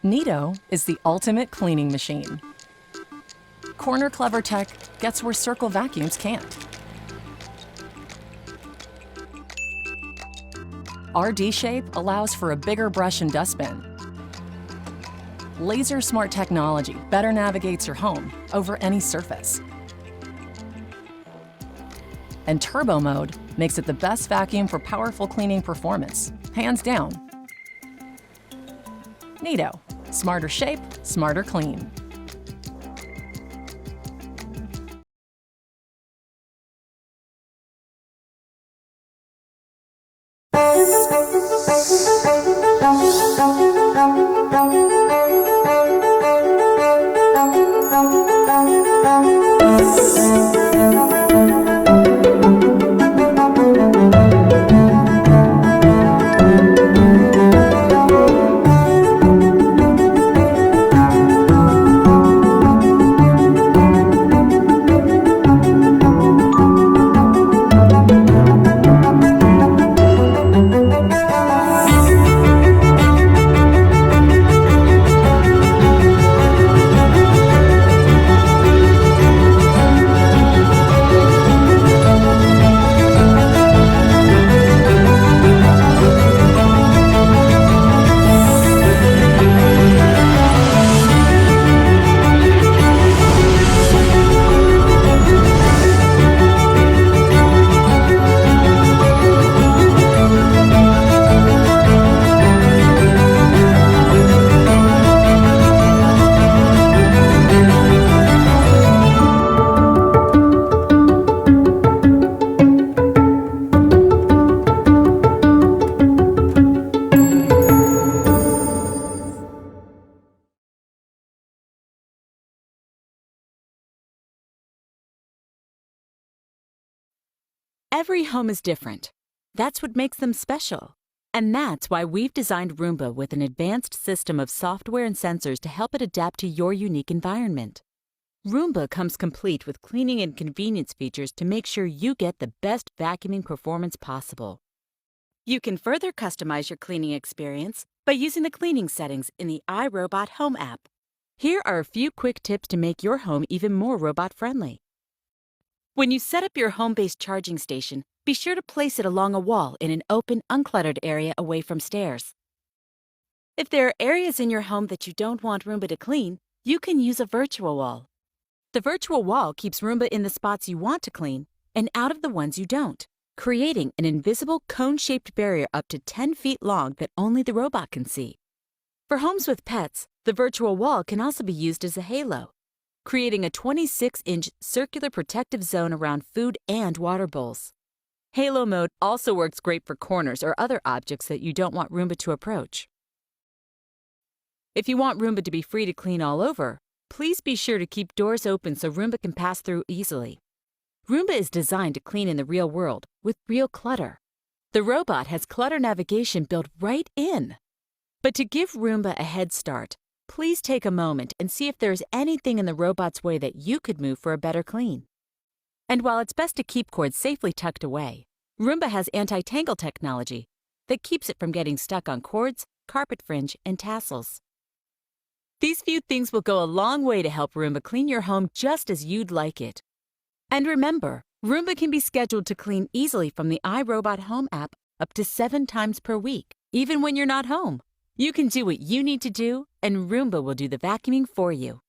Neato is the ultimate cleaning machine. Corner Clever Tech gets where circle vacuums can't. Our D-shape allows for a bigger brush and dustbin. Laser Smart technology better navigates your home over any surface. And Turbo Mode makes it the best vacuum for powerful cleaning performance, hands down. Neato. Smarter shape, smarter clean. Every home is different. That's what makes them special. And that's why we've designed Roomba with an advanced system of software and sensors to help it adapt to your unique environment. Roomba comes complete with cleaning and convenience features to make sure you get the best vacuuming performance possible. You can further customize your cleaning experience by using the cleaning settings in the iRobot Home app. Here are a few quick tips to make your home even more robot-friendly. When you set up your home-based charging station, be sure to place it along a wall in an open, uncluttered area away from stairs. If there are areas in your home that you don't want Roomba to clean, you can use a virtual wall. The virtual wall keeps Roomba in the spots you want to clean and out of the ones you don't, creating an invisible cone-shaped barrier up to 10 feet long that only the robot can see. For homes with pets, the virtual wall can also be used as a halo, creating a 26-inch circular protective zone around food and water bowls. Halo mode also works great for corners or other objects that you don't want Roomba to approach. If you want Roomba to be free to clean all over, please be sure to keep doors open so Roomba can pass through easily. Roomba is designed to clean in the real world with real clutter. The robot has clutter navigation built right in. But to give Roomba a head start, please take a moment and see if there's anything in the robot's way that you could move for a better clean. And while it's best to keep cords safely tucked away, Roomba has anti-tangle technology that keeps it from getting stuck on cords, carpet fringe, and tassels. These few things will go a long way to help Roomba clean your home just as you'd like it. And remember, Roomba can be scheduled to clean easily from the iRobot Home app up to 7 times per week, even when you're not home. You can do what you need to do, and Roomba will do the vacuuming for you.